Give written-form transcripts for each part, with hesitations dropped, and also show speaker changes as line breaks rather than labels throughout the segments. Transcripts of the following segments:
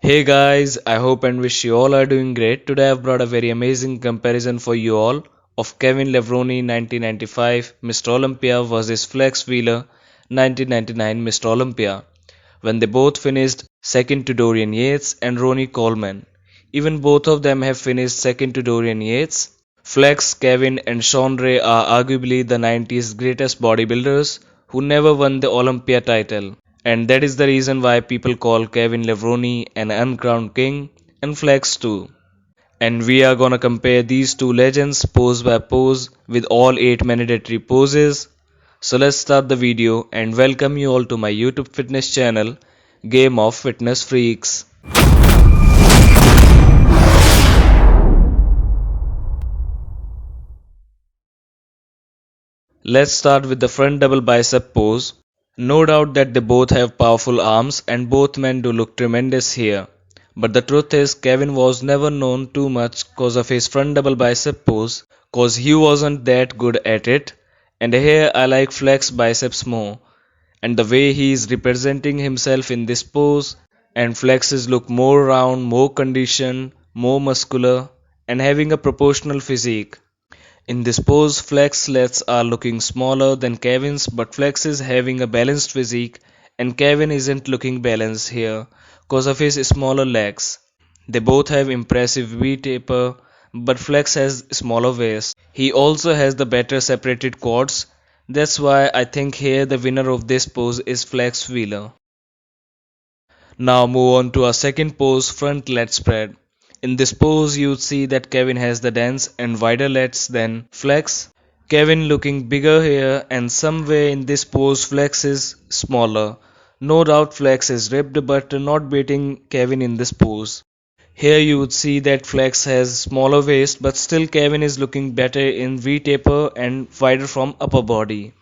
Hey guys, I hope and wish you all are doing great. Today I've brought a very amazing comparison for you all of Kevin Levroni 1995 Mr. Olympia versus Flex Wheeler 1999 Mr. Olympia when they both finished second to Dorian Yates and Ronnie Coleman. Even both of them have finished second to Dorian Yates. Flex, Kevin and Sean Ray are arguably the 90s greatest bodybuilders who never won the Olympia title. And that is the reason why people call Kevin Levroni an uncrowned king and Flex too. And we are gonna compare these two legends pose by pose with all 8 mandatory poses. So let's start the video and welcome you all to my YouTube fitness channel, Game of Fitness Freaks. Let's start with the front double bicep pose. No doubt that they both have powerful arms and both men do look tremendous here. But the truth is Kevin was never known too much cause of his front double bicep pose cause he wasn't that good at it, and here I like flex biceps more and the way he is representing himself in this pose, and flexes look more round, more conditioned, more muscular and having a proportional physique. In this pose, Flex legs are looking smaller than Kevin's, but Flex is having a balanced physique, and Kevin isn't looking balanced here because of his smaller legs. They both have impressive V taper, but Flex has smaller waist. He also has the better separated quads. That's why I think here the winner of this pose is Flex Wheeler. Now move on to our second pose, front leg spread. In this pose you see that Kevin has the dense and wider lats than Flex. Kevin looking bigger here, and somewhere in this pose Flex is smaller. No doubt Flex is ripped but not beating Kevin in this pose. Here you would see that Flex has smaller waist but still Kevin is looking better in V taper and wider from upper body.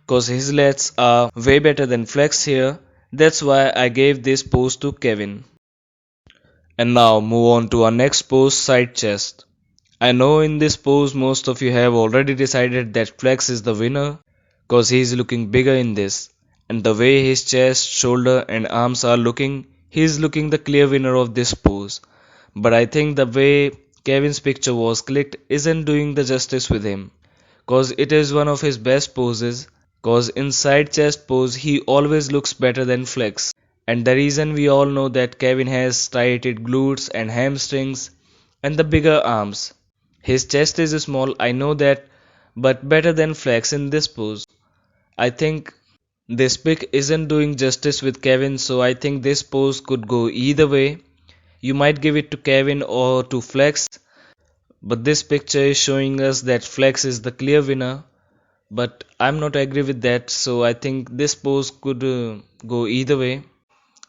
Cause his lats are way better than Flex here. That's why I gave this pose to Kevin. And now move on to our next pose, side chest. I know in this pose most of you have already decided that Flex is the winner cause he is looking bigger in this, and the way his chest, shoulder and arms are looking, he is looking the clear winner of this pose. But I think the way Kevin's picture was clicked isn't doing the justice with him cause it is one of his best poses, cause in side chest pose he always looks better than Flex. And the reason we all know that Kevin has striated glutes and hamstrings and the bigger arms. His chest is small, I know that, but better than Flex in this pose. I think this pic isn't doing justice with Kevin, so I think this pose could go either way. You might give it to Kevin or to Flex, but this picture is showing us that Flex is the clear winner. But I'm not agree with that, so I think this pose could go either way.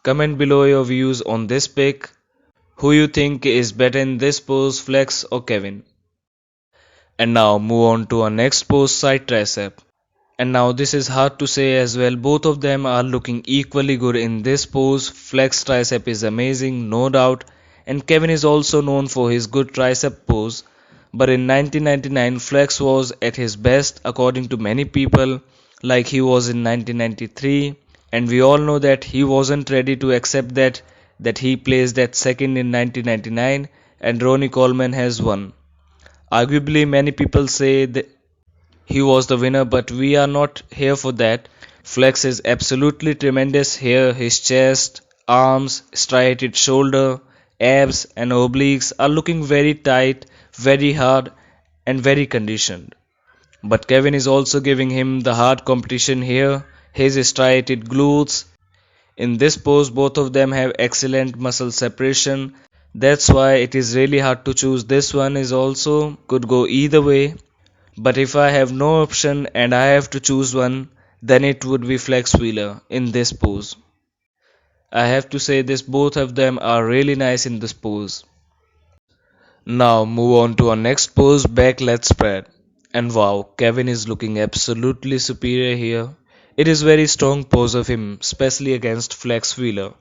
Comment below your views on this pic. Who you think is better in this pose, Flex or Kevin? And now move on to our next pose, side tricep. And now this is hard to say as well. Both of them are looking equally good in this pose. Flex tricep is amazing, no doubt. And Kevin is also known for his good tricep pose. But in 1999, Flex was at his best according to many people, like he was in 1993. And we all know that he wasn't ready to accept that he placed at second in 1999 and Ronnie Coleman has won. Arguably, many people say that he was the winner, but we are not here for that. Flex is absolutely tremendous here. His chest, arms, striated shoulder, abs, and obliques are looking very tight, very hard, and very conditioned. But Kevin is also giving him the hard competition here. His striated glutes. In this pose, both of them have excellent muscle separation. That's why it is really hard to choose. This one is also could go either way. But if I have no option and I have to choose one, then it would be Flex Wheeler in this pose. I have to say this both of them are really nice in this pose. Now move on to our next pose, back leg spread. And wow, Kevin is looking absolutely superior here. It is very strong pose of him, especially against Flex Wheeler.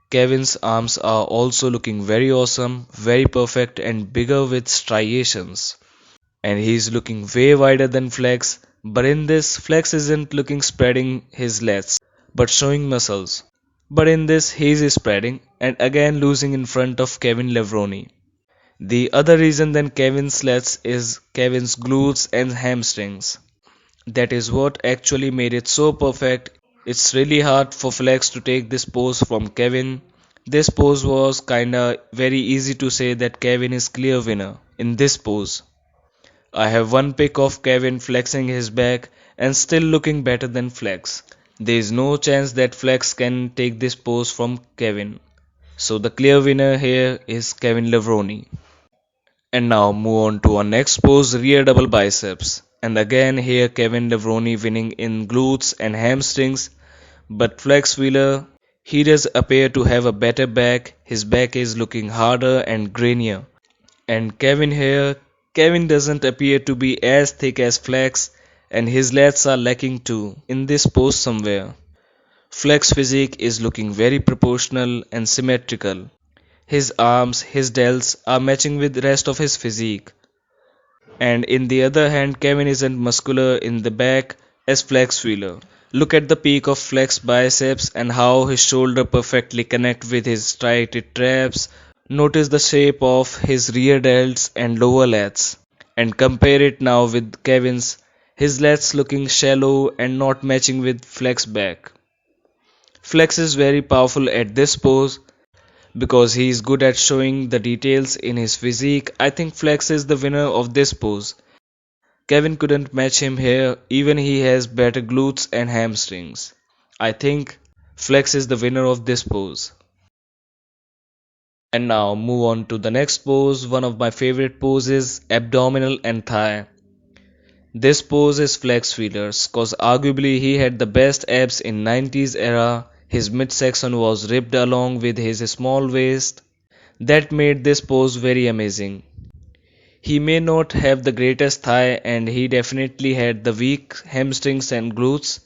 Kevin's arms are also looking very awesome, very perfect and bigger with striations. And he's looking way wider than Flex, but in this Flex isn't looking spreading his legs, but showing muscles. but in this he is spreading and again losing in front of Kevin Levroni. The other reason than Kevin's lets is Kevin's glutes and hamstrings. That is what actually made it so perfect. It's really hard for Flex to take this pose from Kevin. This pose was kinda very easy to say that Kevin is clear winner in this pose. I have one pic of Kevin flexing his back and still looking better than Flex. There is no chance that Flex can take this pose from Kevin. So the clear winner here is Kevin Levroni. And now move on to our next pose, rear double biceps. And again here Kevin Levroni winning in glutes and hamstrings. But Flex Wheeler, he does appear to have a better back. His back is looking harder and grainier. And Kevin here, Kevin doesn't appear to be as thick as Flex, and his lats are lacking too in this pose somewhere. Flex physique is looking very proportional and symmetrical. His arms, his delts are matching with the rest of his physique. And in the other hand, Kevin isn't muscular in the back as Flex Wheeler. Look at the peak of Flex biceps and how his shoulder perfectly connect with his striated traps. Notice the shape of his rear delts and lower lats. And compare it now with Kevin's. His lats looking shallow and not matching with Flex back. Flex is very powerful at this pose because he is good at showing the details in his physique. I think Flex is the winner of this pose. Kevin couldn't match him here, even he has better glutes and hamstrings. I think Flex is the winner of this pose. And now move on to the next pose, one of my favorite poses, abdominal and thigh. This pose is Flex Wheeler's cause arguably he had the best abs in 90s era. His midsection was ripped along with his small waist. That made this pose very amazing. He may not have the greatest thigh and he definitely had the weak hamstrings and glutes,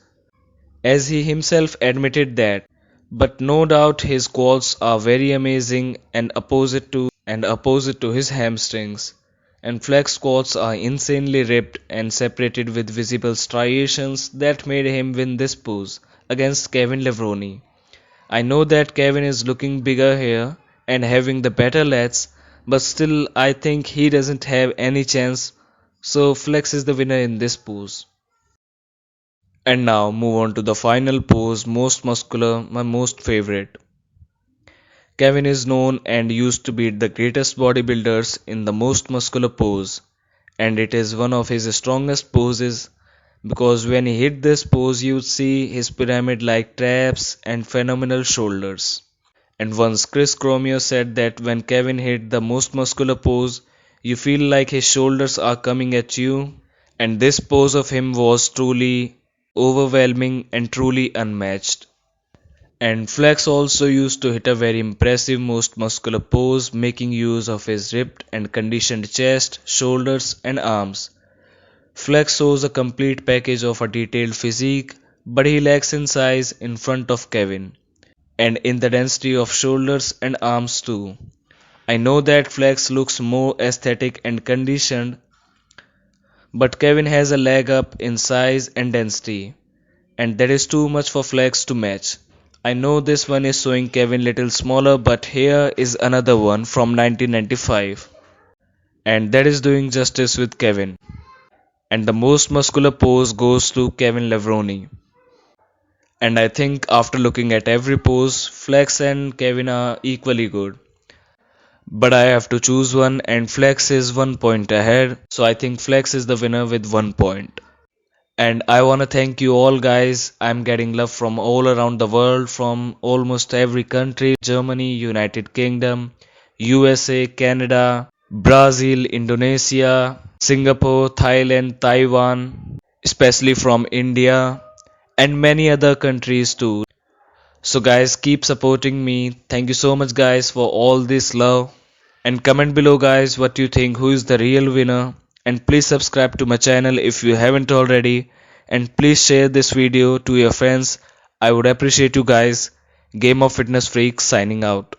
as he himself admitted that. But no doubt his quads are very amazing and opposite to his hamstrings. And Flex quads are insanely ripped and separated with visible striations that made him win this pose against Kevin Levroni. I know that Kevin is looking bigger here and having the better lats, but still I think he doesn't have any chance, so Flex is the winner in this pose. And now move on to the final pose, most muscular, my most favorite. Kevin is known and used to beat the greatest bodybuilders in the most muscular pose, and it is one of his strongest poses because when he hit this pose you'd see his pyramid like traps and phenomenal shoulders. And once Chris Cormier said that when Kevin hit the most muscular pose, you feel like his shoulders are coming at you, and this pose of him was truly overwhelming and truly unmatched. And Flex also used to hit a very impressive most muscular pose, making use of his ripped and conditioned chest, shoulders, and arms. Flex shows a complete package of a detailed physique, but he lacks in size in front of Kevin, and in the density of shoulders and arms too. I know that Flex looks more aesthetic and conditioned, but Kevin has a leg up in size and density, and that is too much for Flex to match. I know this one is showing Kevin little smaller, but here is another one from 1995, and that is doing justice with Kevin. And the most muscular pose goes to Kevin Levroni. And I think after looking at every pose, Flex and Kevin are equally good. But I have to choose one, and Flex is 1 point ahead, so I think Flex is the winner with 1 point. And I want to thank you all guys. I'm getting love from all around the world, from almost every country: Germany, United Kingdom, USA, Canada, Brazil, Indonesia, Singapore, Thailand, Taiwan, especially from India, and many other countries too. So guys, keep supporting me. Thank you so much guys for all this love. And comment below guys what you think, who is the real winner. And please subscribe to my channel if you haven't already. And please share this video to your friends. I would appreciate you guys. Game of Fitness Freak signing out.